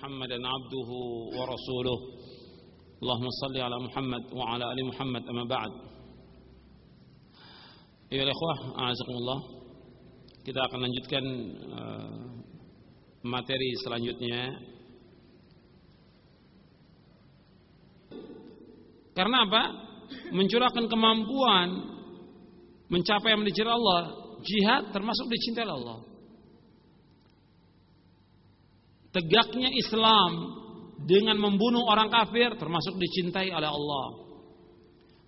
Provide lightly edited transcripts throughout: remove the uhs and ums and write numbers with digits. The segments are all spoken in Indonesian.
محمدا عبده ورسوله اللهم صل على محمد وعلى آل محمد أما بعد. Ya ikhwah, a'azakumullah. Kita akan lanjutkan materi selanjutnya. Karena apa? Mencurahkan kemampuan mencapai yang dicintai Allah, jihad termasuk dicintai Allah. Tegaknya Islam dengan membunuh orang kafir termasuk dicintai oleh Allah.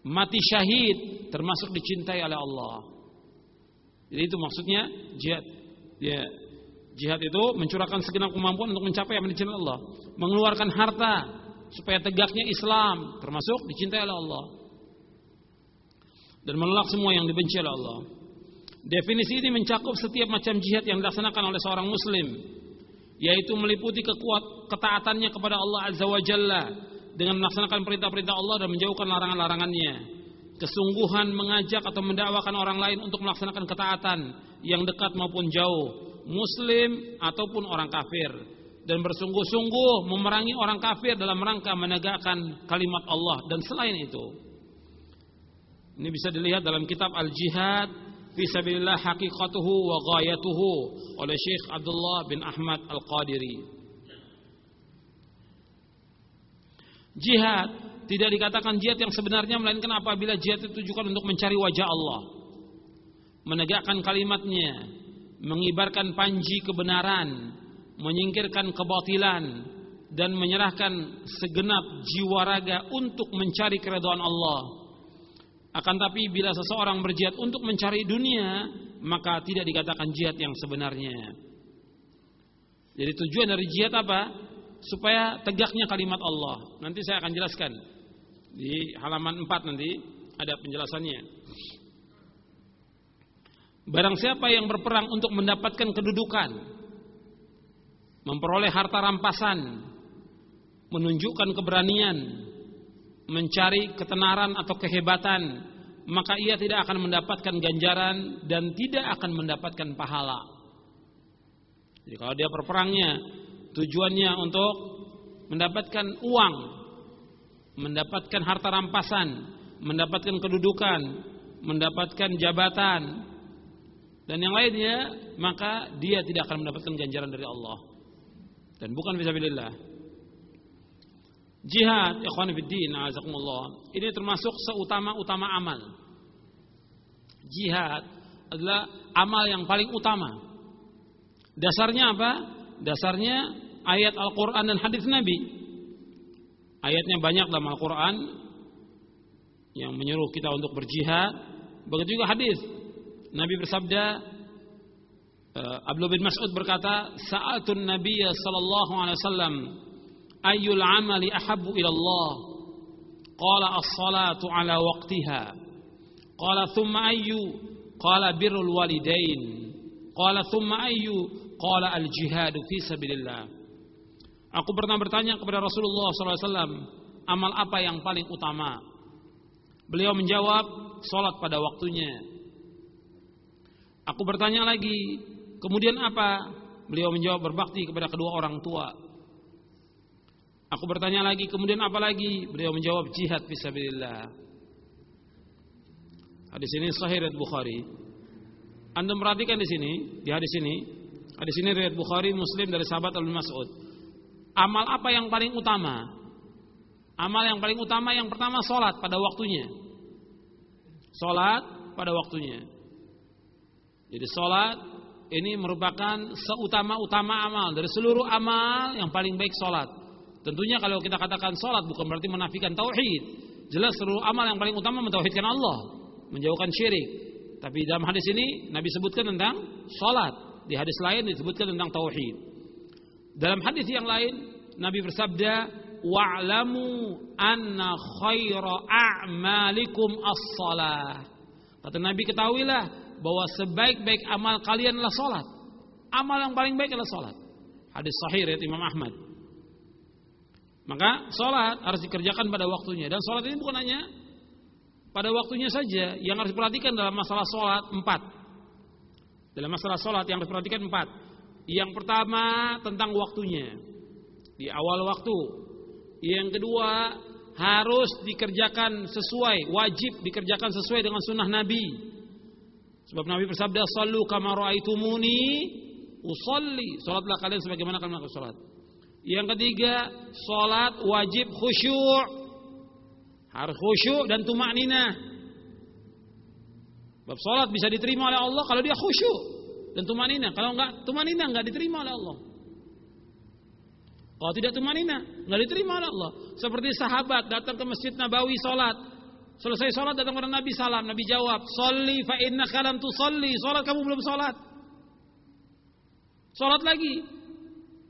Mati syahid termasuk dicintai oleh Allah. Jadi itu maksudnya jihad. Ya, jihad itu mencurahkan segenap kemampuan untuk mencapai yang dicintai Allah. Mengeluarkan harta supaya tegaknya Islam termasuk dicintai oleh Allah. Dan menolak semua yang dibenci oleh Allah. Definisi ini mencakup setiap macam jihad yang dilaksanakan oleh seorang muslim, yaitu meliputi ketaatannya kepada Allah Azza wa Jalla dengan melaksanakan perintah-perintah Allah dan menjauhkan larangan-larangannya. Kesungguhan mengajak atau mendakwakan orang lain untuk melaksanakan ketaatan yang dekat maupun jauh, muslim ataupun orang kafir, dan bersungguh-sungguh memerangi orang kafir dalam rangka menegakkan kalimat Allah dan selain itu. Ini bisa dilihat dalam kitab Al-Jihad fi sabilillah haqiqatuhu wa ghayatuhu oleh Syekh Abdullah bin Ahmad Al-Qadiri. Jihad tidak dikatakan jihad yang sebenarnya, melainkan apabila jihad itu ditujukan untuk mencari wajah Allah, menegakkan kalimatnya, mengibarkan panji kebenaran, menyingkirkan kebatilan, dan menyerahkan segenap jiwa raga untuk mencari keridhaan Allah. Akan tapi bila seseorang berjihad untuk mencari dunia, maka tidak dikatakan jihad yang sebenarnya. Jadi tujuan dari jihad apa? Supaya tegaknya kalimat Allah. Nanti saya akan jelaskan di halaman 4, nanti ada penjelasannya. Barang siapa yang berperang untuk mendapatkan kedudukan, memperoleh harta rampasan, menunjukkan keberanian, mencari ketenaran atau kehebatan, maka ia tidak akan mendapatkan ganjaran dan tidak akan mendapatkan pahala. Jadi kalau dia berperangnya tujuannya untuk mendapatkan uang, mendapatkan harta rampasan, mendapatkan kedudukan, mendapatkan jabatan dan yang lainnya, maka dia tidak akan mendapatkan ganjaran dari Allah dan bukan fisabilillah. Jihad, ikhwan fiddin, a'azakumullah, ini termasuk seutama-utama amal. Jihad adalah amal yang paling utama. Dasarnya apa? Dasarnya ayat Al-Quran dan hadis Nabi. Ayatnya banyak dalam Al-Quran yang menyuruh kita untuk berjihad. Begitu juga hadis. Nabi bersabda, Abdullah bin Mas'ud berkata, Sa'atun Nabiyya sallallahu alaihi wasallam, ayyul amali ahabbu ila Allah? Qala as-salatu ala waqtiha. Qala thumma ayyu? Qala birrul walidain. Qala thumma ayyu? Qala al-jihadu fi sabilillah. Aku pernah bertanya kepada Rasulullah SAW, amal apa yang paling utama? Beliau menjawab, salat pada waktunya. Aku bertanya lagi, kemudian apa? Beliau menjawab, berbakti kepada kedua orang tua. Aku bertanya lagi, kemudian apa lagi? Beliau menjawab, jihad fisabilillah. Hadis ini sahih riwayat Bukhari. Anda perhatikan di sini, di hadis ini riwayat Bukhari, Muslim dari sahabat Ibnu Mas'ud. Amal apa yang paling utama? Amal yang paling utama yang pertama salat pada waktunya. Salat pada waktunya. Jadi salat ini merupakan seutama-utama amal. Dari seluruh amal yang paling baik salat. Tentunya kalau kita katakan salat bukan berarti menafikan tauhid. Jelas seluruh amal yang paling utama mentauhidkan Allah, menjauhkan syirik. Tapi dalam hadis ini Nabi sebutkan tentang salat. Di hadis lain disebutkan tentang tauhid. Dalam hadis yang lain Nabi bersabda, wa'lamu anna khaira a'malikum as-salah. Kata Nabi, ketahuilah bahwa sebaik-baik amal kalian adalah salat. Amal yang paling baik adalah salat. Hadis sahih riwayat Imam Ahmad. Maka salat harus dikerjakan pada waktunya. Dan salat ini bukan hanya pada waktunya saja. Yang harus diperhatikan dalam masalah salat 4. Dalam masalah salat yang harus diperhatikan 4. Yang pertama tentang waktunya. di awal waktu. Yang kedua, harus dikerjakan sesuai, wajib dikerjakan sesuai dengan sunnah Nabi. Sebab Nabi bersabda, "Shallu kama ra'aitumuni usolli." Salatlah kalian sebagaimana kalian aku salat. Yang ketiga, salat wajib khusyuk. Harus khusyuk dan tumakninah. Sebab salat bisa diterima oleh Allah kalau dia khusyuk dan tumakninah. Kalau enggak tumakninah, enggak diterima oleh Allah. Kalau tidak tumakninah, enggak diterima oleh Allah. Seperti sahabat datang ke Masjid Nabawi salat. Selesai salat datang kepada Nabi salam. Nabi jawab, "Shalli fa innaka lam tusalli." Salat kamu belum salat. Salat lagi.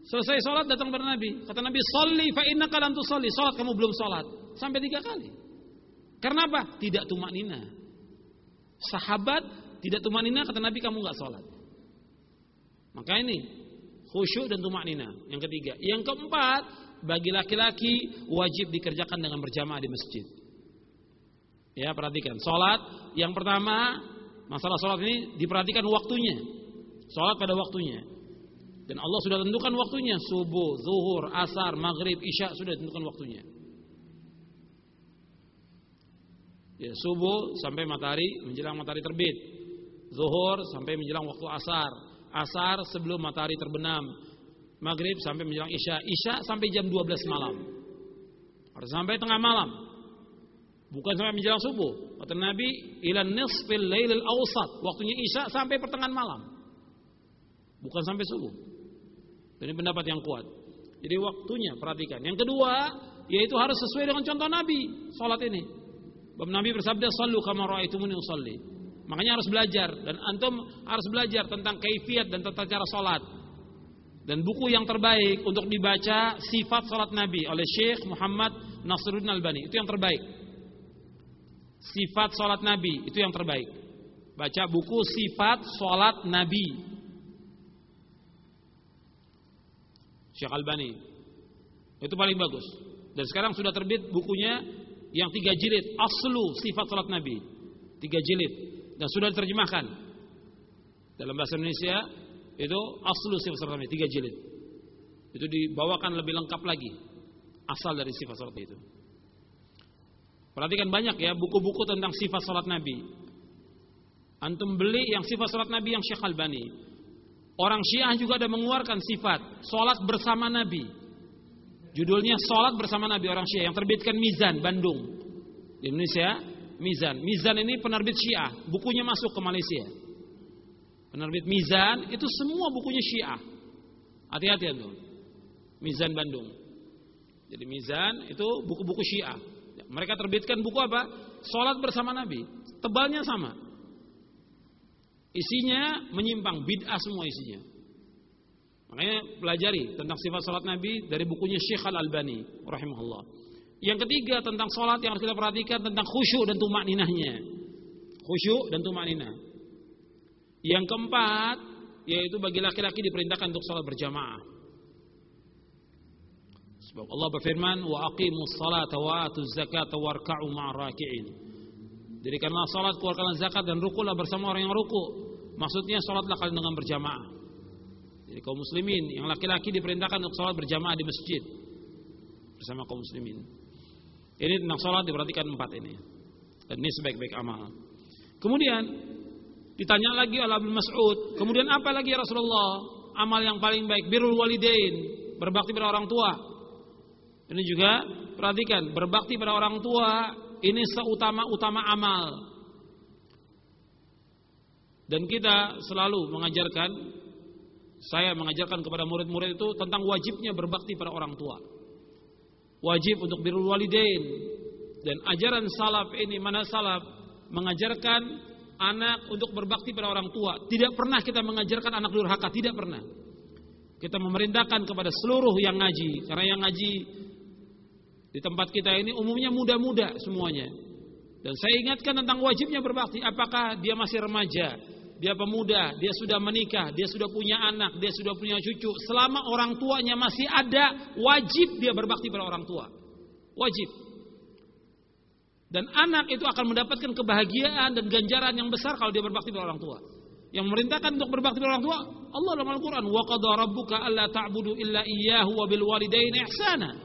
Selesai salat datang kepada Nabi. Kata Nabi, "Shalli fa innaka lam tusalli." Salat kamu belum salat. Sampai 3 kali. Karena apa? Tidak tumakninah. Sahabat tidak tumakninah, kata Nabi kamu enggak salat. Maka ini khusyuk dan tumakninah. Yang ketiga. Yang keempat, bagi laki-laki wajib dikerjakan dengan berjamaah di masjid. Ya, perhatikan. Salat yang pertama, masalah salat ini diperhatikan waktunya. Salat pada waktunya. Dan Allah sudah tentukan waktunya. Subuh, zuhur, asar, maghrib, isya sudah tentukan waktunya. Ya, subuh sampai menjelang matahari terbit. Zuhur sampai menjelang waktu asar. Asar sebelum matahari terbenam. Maghrib sampai menjelang isya. Isya sampai jam 12 malam. Harus sampai tengah malam. Bukan sampai menjelang subuh. Kata Nabi, ilan nisfil lailil awsat. Waktunya isya sampai pertengahan malam. Bukan sampai subuh. Ini pendapat yang kuat. Jadi waktunya perhatikan. Yang kedua, yaitu harus sesuai dengan contoh Nabi salat ini. Sebab Nabi bersabda, "Shallu kama ra'aitumuni usolli." Makanya harus belajar, dan antum harus belajar tentang kaifiat dan tata cara salat. Dan buku yang terbaik untuk dibaca Sifat Salat Nabi oleh Syekh Muhammad Nasiruddin Albani, itu yang terbaik. Sifat Salat Nabi itu yang terbaik. Baca buku Sifat Salat Nabi Syekh Albani. Itu paling bagus. Dan sekarang sudah terbit bukunya yang 3 jilid, Aslu Sifat Salat Nabi. 3 jilid dan sudah diterjemahkan dalam bahasa Indonesia. Itu Aslu Sifat Salat Nabi, 3 jilid. Itu dibawakan lebih lengkap lagi asal dari sifat salat itu. Perhatikan banyak ya buku-buku tentang sifat salat Nabi. Antum beli yang sifat salat Nabi yang Syekh Albani. Orang Syiah juga ada mengeluarkan sifat salat bersama Nabi. Judulnya Salat Bersama Nabi, orang Syiah, yang terbitkan Mizan Bandung. Di Indonesia, Mizan. Mizan ini penerbit Syiah, bukunya masuk ke Malaysia. Penerbit Mizan itu semua bukunya Syiah. Hati-hati tuh. Mizan Bandung. Jadi Mizan itu buku-buku Syiah. Mereka terbitkan buku apa? Salat Bersama Nabi. Tebalnya sama. Isinya menyimpang, bid'ah semua isinya. Makanya pelajari tentang sifat salat Nabi dari bukunya Syekh Al-Albani rahimahullah. Yang ketiga tentang salat yang harus kita perhatikan tentang khusyuk dan tumakninahnya. Khusyuk dan tumakninah. Yang keempat yaitu bagi laki-laki diperintahkan untuk salat berjamaah. Sebab Allah berfirman, "Wa aqimus salata wa atuz zakata warka'u ma'ar raki'in." Dirikanlah salat, keluarkanlah zakat dan rukulah bersama orang yang ruku. Maksudnya salatlah kalian dengan berjamaah. Jadi kaum muslimin yang laki-laki diperintahkan untuk salat berjamaah di masjid bersama kaum muslimin. Ini tentang salat diperhatikan 4 ini. Dan ini sebaik-baik amal. Kemudian ditanya lagi oleh Abu Mas'ud, kemudian apa lagi ya Rasulullah? Amal yang paling baik, birrul walidain, berbakti pada orang tua. Ini juga perhatikan, berbakti pada orang tua ini seutama-utama amal. Dan kita selalu mengajarkan, saya mengajarkan kepada murid-murid itu tentang wajibnya berbakti pada orang tua. Wajib untuk birrul walidain. Dan ajaran salaf ini, mana salaf mengajarkan anak untuk berbakti pada orang tua. Tidak pernah kita mengajarkan anak durhaka, tidak pernah. Kita memerintahkan kepada seluruh yang ngaji, karena yang ngaji di tempat kita ini umumnya muda-muda semuanya. Dan saya ingatkan tentang wajibnya berbakti. Apakah dia masih remaja, dia pemuda, dia sudah menikah, dia sudah punya anak, dia sudah punya cucu. Selama orang tuanya masih ada, wajib dia berbakti pada orang tua. Wajib. Dan anak itu akan mendapatkan kebahagiaan dan ganjaran yang besar kalau dia berbakti pada orang tua. Yang memerintahkan untuk berbakti pada orang tua Allah dalam Al-Quran. Wa qadha rabbuka alla ta'budu illa iyyahu wa bil walidaini ihsana.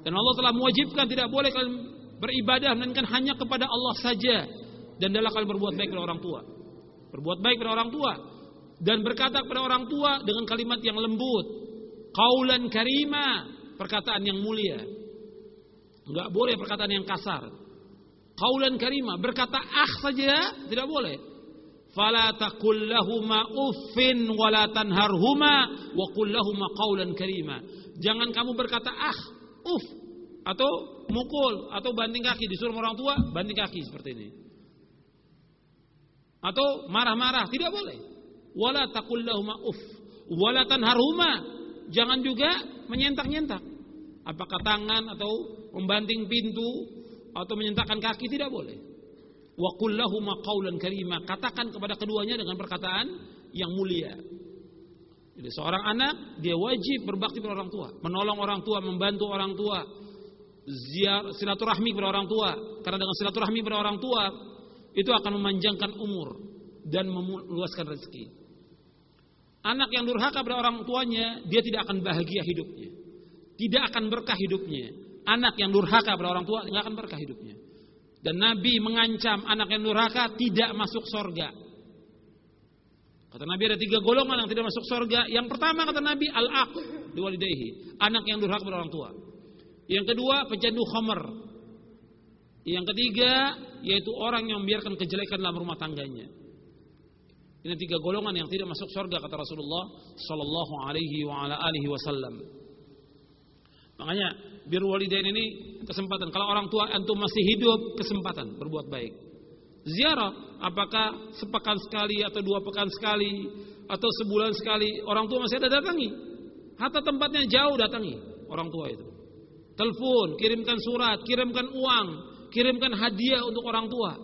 Dan Allah telah mewajibkan tidak boleh kalian beribadah melainkan hanya kepada Allah saja. Dan adalah kalian berbuat baik pada orang tua. Berbuat baik pada orang tua. Dan berkata kepada orang tua dengan kalimat yang lembut. Qaulan karima. Perkataan yang mulia. Enggak boleh perkataan yang kasar. Qaulan karima. Berkata saja tidak boleh. Fala taqul lahuma uffin wala tanharhuma wa qul lahuma qaulan karima. Jangan kamu berkata uff atau mukul atau banting kaki, disuruh orang tua banting kaki seperti ini. Atau marah-marah, tidak boleh. Wala taqul lahuma uff wala tanharhuma. Jangan juga menyentak-nyentak. Apakah tangan atau membanting pintu atau menyentakkan kaki, tidak boleh. Wa qul lahuma qaulan karima. Katakan kepada keduanya dengan perkataan yang mulia. Jadi seorang anak dia wajib berbakti pada orang tua, menolong orang tua, membantu orang tua, silaturahmi kepada orang tua. Karena dengan silaturahmi kepada orang tua itu akan memanjangkan umur dan meluaskan rezeki. Anak yang durhaka pada orang tuanya, dia tidak akan bahagia hidupnya. Tidak akan berkah hidupnya. Anak yang durhaka pada orang tua tidak akan berkah hidupnya. Dan Nabi mengancam anak yang durhaka tidak masuk surga. Kata Nabi ada 3 golongan yang tidak masuk surga. Yang pertama kata Nabi al-aq liwalidayhi, anak yang durhaka pada orang tua. Yang kedua pecandu khamr. Yang ketiga yaitu orang yang membiarkan kejelekan dalam rumah tangganya. Ini 3 golongan yang tidak masuk surga kata Rasulullah sallallahu alaihi wa ala alihi wasallam. Makanya birrul walidain ini kesempatan. Kalau orang tua antum masih hidup, kesempatan berbuat baik. Ziarah, apakah sepekan sekali atau 2 pekan sekali atau sebulan sekali, orang tua masih ada, datangi. Hatta tempatnya jauh datangi orang tua itu. Telepon, kirimkan surat, kirimkan uang, kirimkan hadiah untuk orang tua.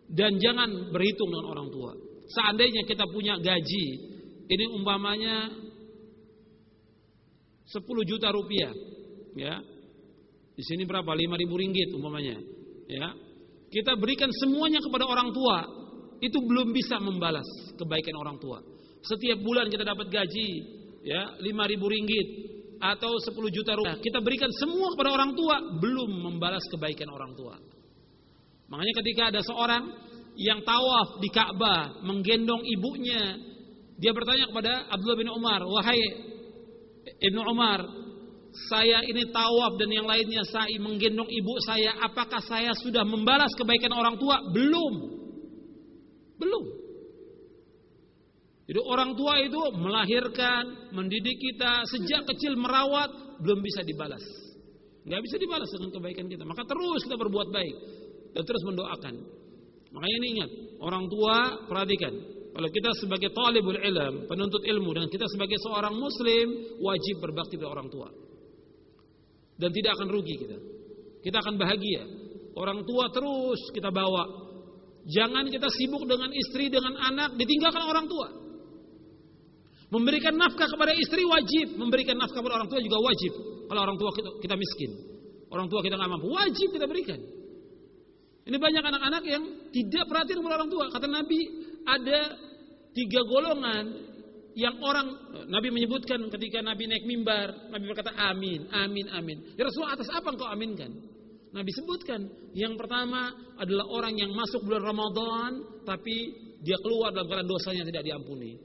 Dan jangan berhitung dengan orang tua. Seandainya kita punya gaji, ini umpamanya 10 juta rupiah, ya. Di sini berapa? 5.000 ringgit umpamanya, ya. Kita berikan semuanya kepada orang tua, itu belum bisa membalas kebaikan orang tua. Setiap bulan kita dapat gaji, ya, 5.000 ringgit atau 10 juta rupiah. Kita berikan semua kepada orang tua, belum membalas kebaikan orang tua. Makanya ketika ada seorang yang tawaf di Ka'bah menggendong ibunya, dia bertanya kepada Abdullah bin Umar, "Wahai Ibnu Umar, saya ini tawaf dan yang lainnya sa'i menggendong ibu saya, apakah saya sudah membalas kebaikan orang tua?" Belum. Jadi orang tua itu melahirkan, mendidik kita sejak kecil, merawat, belum bisa dibalas. Nggak bisa dibalas dengan kebaikan kita. Maka terus kita berbuat baik dan terus mendoakan. Makanya ini ingat, orang tua perhatikan. Kalau kita sebagai talibul ilm, penuntut ilmu, dan kita sebagai seorang muslim, wajib berbakti pada orang tua. Dan tidak akan rugi kita. Kita akan bahagia. Orang tua terus kita bawa. Jangan kita sibuk dengan istri, dengan anak, ditinggalkan orang tua. Memberikan nafkah kepada istri wajib, memberikan nafkah kepada orang tua juga wajib. Kalau orang tua kita miskin, orang tua kita nggak mampu, wajib kita berikan. Ini banyak anak-anak yang tidak perhatian kepada orang tua. Kata Nabi, ada 3 golongan yang orang, Nabi menyebutkan ketika Nabi naik mimbar, Nabi berkata amin, amin, amin. Ya Rasulullah, atas apa engkau aminkan? Nabi sebutkan, yang pertama adalah orang yang masuk bulan Ramadan tapi dia keluar dalam keadaan dosanya tidak diampuni.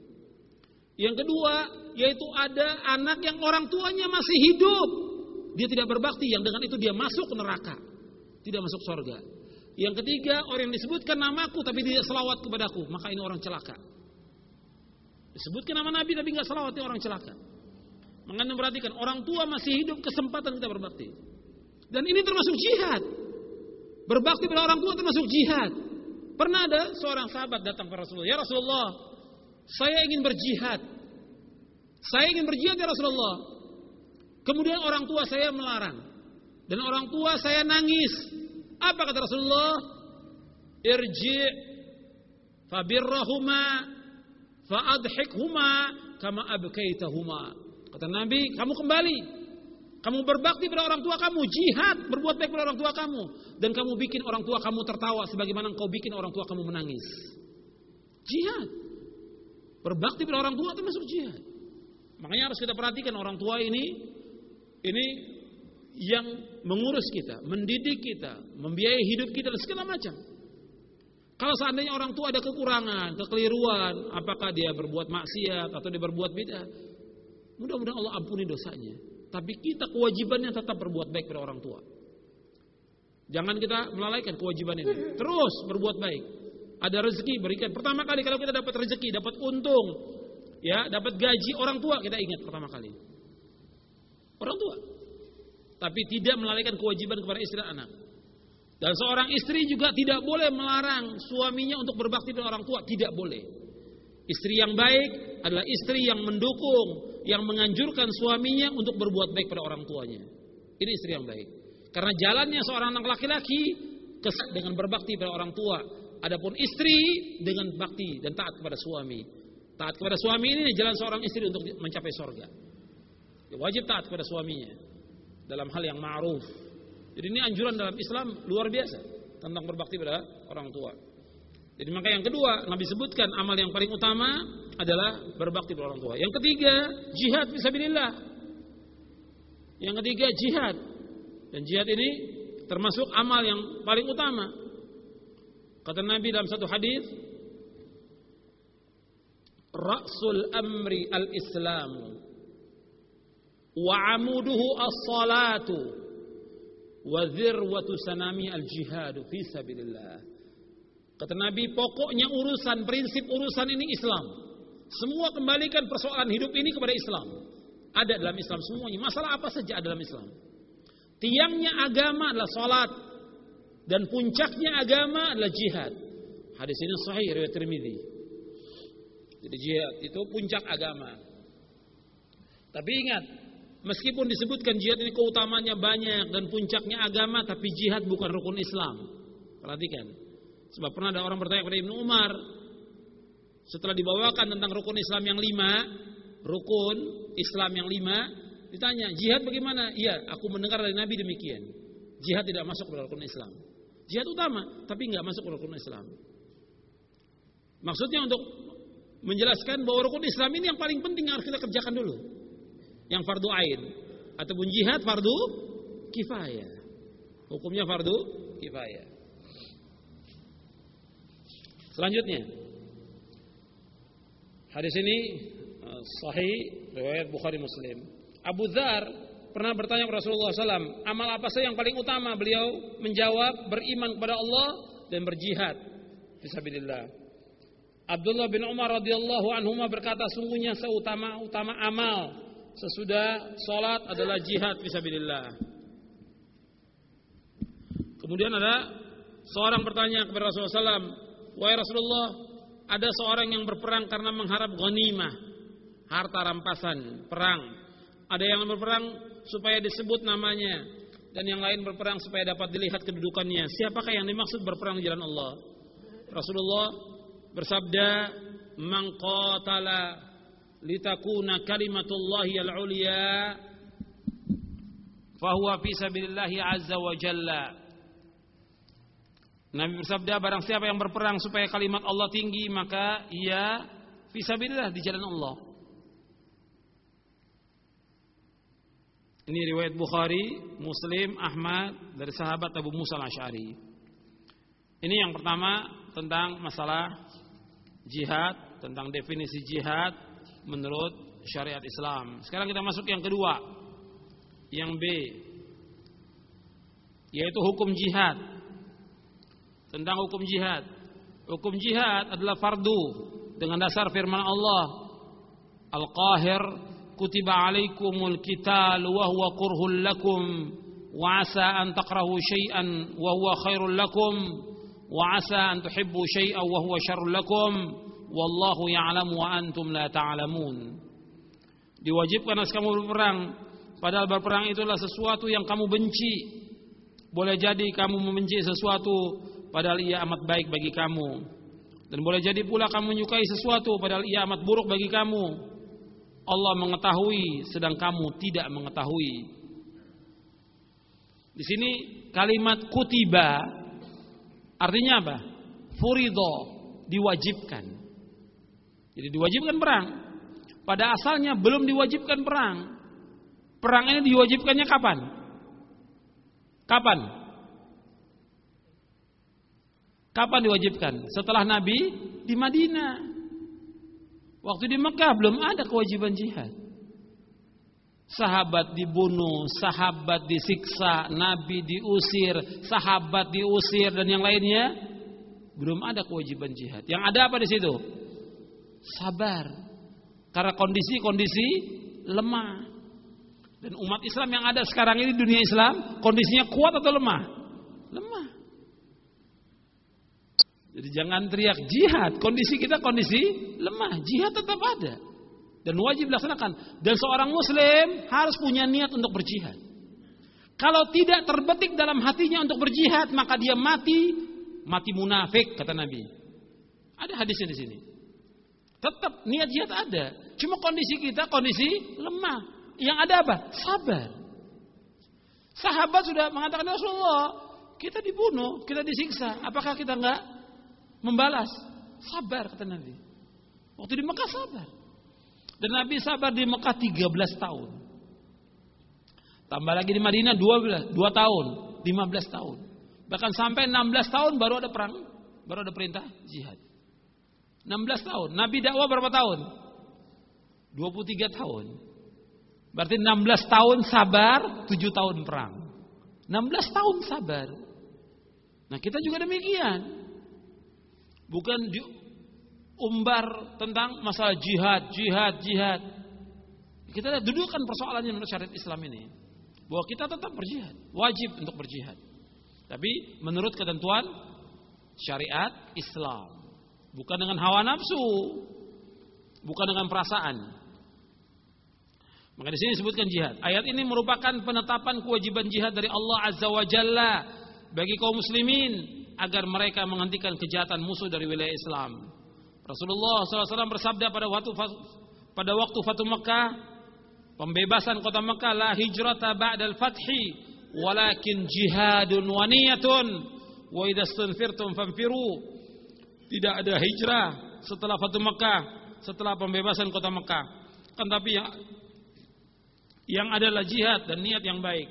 Yang kedua, yaitu ada anak yang orang tuanya masih hidup, dia tidak berbakti, yang dengan itu dia masuk neraka, tidak masuk surga. Yang ketiga, orang yang disebutkan namaku tapi tidak selawat kepadaku, maka ini orang celaka. Disebutkan nama Nabi tapi tidak selawat, ini orang celaka. Makanya perhatikan, orang tua masih hidup, kesempatan kita berbakti. Dan ini termasuk jihad. Berbakti pada orang tua termasuk jihad. Pernah ada seorang sahabat datang kepada Rasulullah, "Ya Rasulullah, saya ingin berjihad. Saya ingin berjihad ya Rasulullah." Kemudian orang tua saya melarang. Dan orang tua saya nangis. Apa kata Rasulullah? "Irji' fabirrahuma fa'adhikhuma kama abkaitahuma." Kata Nabi, kamu kembali. Kamu berbakti pada orang tua kamu, jihad, berbuat baik pada orang tua kamu, dan kamu bikin orang tua kamu tertawa sebagaimana engkau bikin orang tua kamu menangis. Jihad. Berbakti pada orang tua termasuk jihad. Makanya harus kita perhatikan orang tua ini yang mengurus kita, mendidik kita, membiayai hidup kita dan segala macam. Kalau seandainya orang tua ada kekurangan, kekeliruan, apakah dia berbuat maksiat atau dia berbuat bid'ah, mudah-mudahan Allah ampuni dosanya. Tapi kita kewajibannya tetap berbuat baik pada orang tua. Jangan kita melalaikan kewajiban ini. Terus berbuat baik. Ada rezeki berikan. Pertama kali kalau kita dapat rezeki, dapat untung, ya, dapat gaji, orang tua kita ingat pertama kali. Orang tua. Tapi tidak melalaikan kewajiban kepada istri dan anak. Dan seorang istri juga tidak boleh melarang suaminya untuk berbakti pada orang tua, tidak boleh. Istri yang baik adalah istri yang mendukung, yang menganjurkan suaminya untuk berbuat baik pada orang tuanya. Ini istri yang baik. Karena jalannya seorang anak laki-laki dengan berbakti pada orang tua. Adapun istri dengan bakti dan taat kepada suami. Taat kepada suami ini jalan seorang istri untuk mencapai surga. Dia wajib taat kepada suaminya dalam hal yang ma'ruf. Jadi ini anjuran dalam Islam luar biasa tentang berbakti pada orang tua. Jadi maka yang kedua Nabi sebutkan amal yang paling utama adalah berbakti pada orang tua. Yang ketiga jihad fisabilillah. Yang ketiga jihad. Dan jihad ini termasuk amal yang paling utama. Kata Nabi dalam satu hadis, Ra'sul amri al-Islam wa amuduhu as-salatu wa dhirwatu sanami al-jihadu fi sabilillah. Kata Nabi, pokoknya urusan, prinsip urusan ini Islam. Semua kembalikan persoalan hidup ini kepada Islam. Ada dalam Islam semuanya. Masalah apa saja ada dalam Islam. Tiangnya agama adalah salat dan puncaknya agama adalah jihad. Hadis ini sahih riwayat Tirmidzi. Jadi jihad itu puncak agama. Tapi ingat, meskipun disebutkan jihad ini keutamanya banyak dan puncaknya agama, tapi jihad bukan rukun Islam. Perhatikan. Sebab pernah ada orang bertanya kepada Ibnu Umar, setelah dibawakan tentang rukun Islam yang 5, rukun Islam yang 5, ditanya, jihad bagaimana? Iya, aku mendengar dari Nabi demikian. Jihad tidak masuk ke rukun Islam. Jihad utama, tapi enggak masuk ke rukun Islam. Maksudnya untuk menjelaskan bahwa rukun Islam ini yang paling penting harus kita kerjakan dulu. Yang fardu ain ataupun jihad fardu kifayah. Hukumnya fardu kifayah. Selanjutnya, hadis ini sahih riwayat Bukhari Muslim. Abu Dzar pernah bertanya kepada Rasulullah SAW, amal apa saja yang paling utama? Beliau menjawab, beriman kepada Allah dan berjihad fisabilillah. Abdullah bin Umar radhiyallahu anhuma berkata, sungguhnya seutama-utama amal sesudah salat adalah jihad fisabilillah. Kemudian ada seorang bertanya kepada Rasulullah SAW, wahai Rasulullah, ada seorang yang berperang karena mengharap ghanimah, harta rampasan perang. Ada yang berperang supaya disebut namanya, dan yang lain berperang supaya dapat dilihat kedudukannya. Siapakah yang dimaksud berperang di jalan Allah? Rasulullah bersabda, man qatala litakuna kalimatullahi al-ulya fahuwa fi sabilillahi azza wa jalla. Nabi bersabda, barang siapa yang berperang supaya kalimat Allah tinggi, maka ia fi sabilillah, di jalan Allah. Ini riwayat Bukhari, Muslim, Ahmad dari sahabat Abu Musa al-Asy'ari. Ini yang pertama tentang masalah jihad, tentang definisi jihad menurut syariat Islam. Sekarang kita masuk yang kedua, yang B, yaitu hukum jihad. Tentang hukum jihad. Hukum jihad adalah fardu dengan dasar firman Allah, Al-Qahir, kutiba alaikumul qital wa huwa kurhul lakum wa asa an takrahu syai'an wa huwa khairul lakum wa asa an tuhibbu syai'an wa huwa syarrul lakum wallahu ya'lamu wa antum la ta'lamun. Diwajibkan atas kamu berperang, padahal berperang itulah sesuatu yang kamu benci. Boleh jadi kamu membenci sesuatu padahal ia amat baik bagi kamu, dan boleh jadi pula kamu menyukai sesuatu padahal ia amat buruk bagi kamu. Allah mengetahui sedang kamu tidak mengetahui. Di sini kalimat kutiba artinya apa? Furidho, diwajibkan. Jadi diwajibkan perang. Pada asalnya belum diwajibkan perang. Perang ini diwajibkannya kapan? Kapan? Kapan diwajibkan? Setelah Nabi di Madinah. Waktu di Mekah belum ada kewajiban jihad. Sahabat dibunuh, sahabat disiksa, Nabi diusir, sahabat diusir dan yang lainnya, belum ada kewajiban jihad. Yang ada apa di situ? Sabar. Karena kondisi lemah. Dan umat Islam yang ada sekarang ini, dunia Islam, kondisinya kuat atau lemah? Lemah. Jadi jangan teriak jihad. Kondisi kita kondisi lemah. Jihad tetap ada dan wajib dilaksanakan. Dan seorang muslim harus punya niat untuk berjihad. Kalau tidak terbetik dalam hatinya untuk berjihad, maka dia mati munafik, kata Nabi. Ada hadisnya di sini. Tetap niat jihad ada. Cuma kondisi kita kondisi lemah. Yang ada apa? Sabar. Sahabat sudah mengatakan, Rasulullah, kita dibunuh, kita disiksa. Apakah kita enggak membalas? Sabar, kata Nabi. Waktu di Mekah sabar. Dan Nabi sabar di Mekah 13 tahun. Tambah lagi di Madinah 2 tahun, 15 tahun. Bahkan sampai 16 tahun baru ada perang, baru ada perintah jihad. 16 tahun. Nabi dakwah berapa tahun? 23 tahun. Berarti 16 tahun sabar, 7 tahun perang. 16 tahun sabar. Nah, kita juga demikian. Bukan diumbar tentang masalah jihad. Kita dudukkan persoalannya menurut syariat Islam ini. Bahwa kita tetap berjihad, wajib untuk berjihad. Tapi menurut ketentuan syariat Islam. Bukan dengan hawa nafsu, bukan dengan perasaan. Maka di sini disebutkan jihad. Ayat ini merupakan penetapan kewajiban jihad dari Allah Azza wa Jalla bagi kaum muslimin agar mereka menghentikan kejahatan musuh dari wilayah Islam. Rasulullah SAW bersabda pada waktu Fatu Makkah, pembebasan kota Makkah, la hijrata ba'dal fathi walakin jihadun wa niyatun wa idza stunfirtum fanfiru. Tidak ada hijrah setelah Fatu Makkah, setelah pembebasan kota Makkah. Kan tapi yang adalah jihad dan niat yang baik.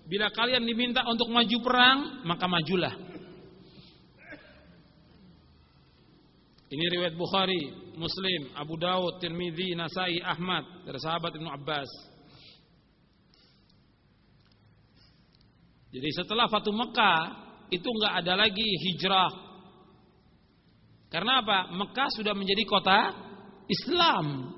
Bila kalian diminta untuk maju perang, maka majulah. Ini riwayat Bukhari, Muslim, Abu Daud, Tirmidzi, Nasai, Ahmad dari sahabat Ibnu Abbas. Jadi setelah Fatu Makkah itu enggak ada lagi hijrah. Karena apa? Mekah sudah menjadi kota Islam.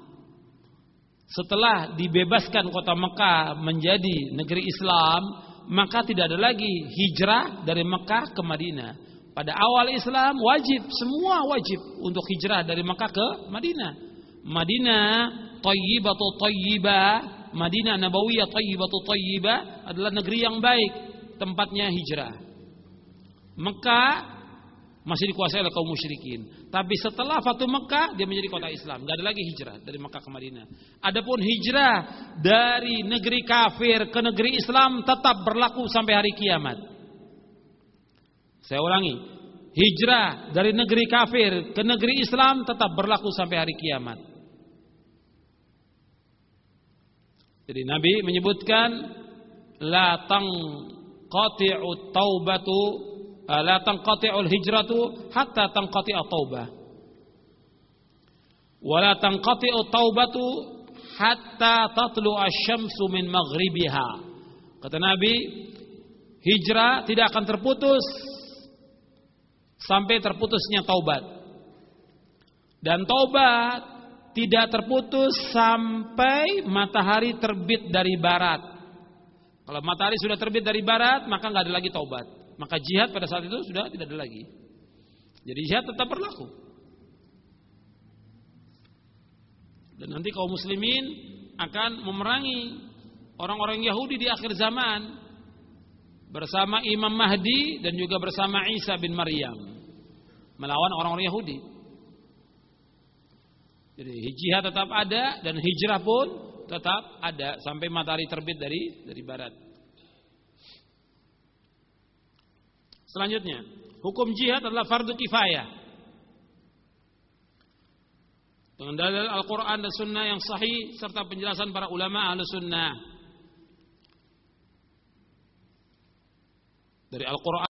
Setelah dibebaskan kota Mekah menjadi negeri Islam, maka tidak ada lagi hijrah dari Mekah ke Madinah. Pada awal Islam wajib, semua wajib untuk hijrah dari Mekah ke Madinah. Madinah Thayyibatu Thayyibah, Madinah Nabawiyah Thayyibatu Thayyibah adalah negeri yang baik, tempatnya hijrah. Mekah masih dikuasai oleh kaum musyrikin. Tapi setelah Fatu Mekah dia menjadi kota Islam. Gak ada lagi hijrah dari Mekah ke Madinah. Adapun hijrah dari negeri kafir ke negeri Islam tetap berlaku sampai hari kiamat. Saya ulangi, hijrah dari negeri kafir ke negeri Islam tetap berlaku sampai hari kiamat. Jadi Nabi menyebutkan la tanqati'ut taubatu, la tanqati'ul hijratu hatta tanqati'at taubah. Wa la tanqati'ut taubatu hatta tatlu asy-syamsu min maghribiha. Kata Nabi, hijrah tidak akan terputus sampai terputusnya taubat. Dan taubat tidak terputus sampai matahari terbit dari barat. Kalau matahari sudah terbit dari barat, maka enggak ada lagi taubat. Maka jihad pada saat itu sudah tidak ada lagi. Jadi jihad tetap berlaku. Dan nanti kaum muslimin akan memerangi orang-orang Yahudi di akhir zaman bersama Imam Mahdi dan juga bersama Isa bin Maryam, melawan orang-orang Yahudi. Jadi jihad tetap ada dan hijrah pun tetap ada sampai matahari terbit dari barat. Selanjutnya, hukum jihad adalah fardu kifayah. dengan dalil Al-Quran dan Sunnah yang sahih serta penjelasan para ulama ahlu sunnah. Dari Al-Quran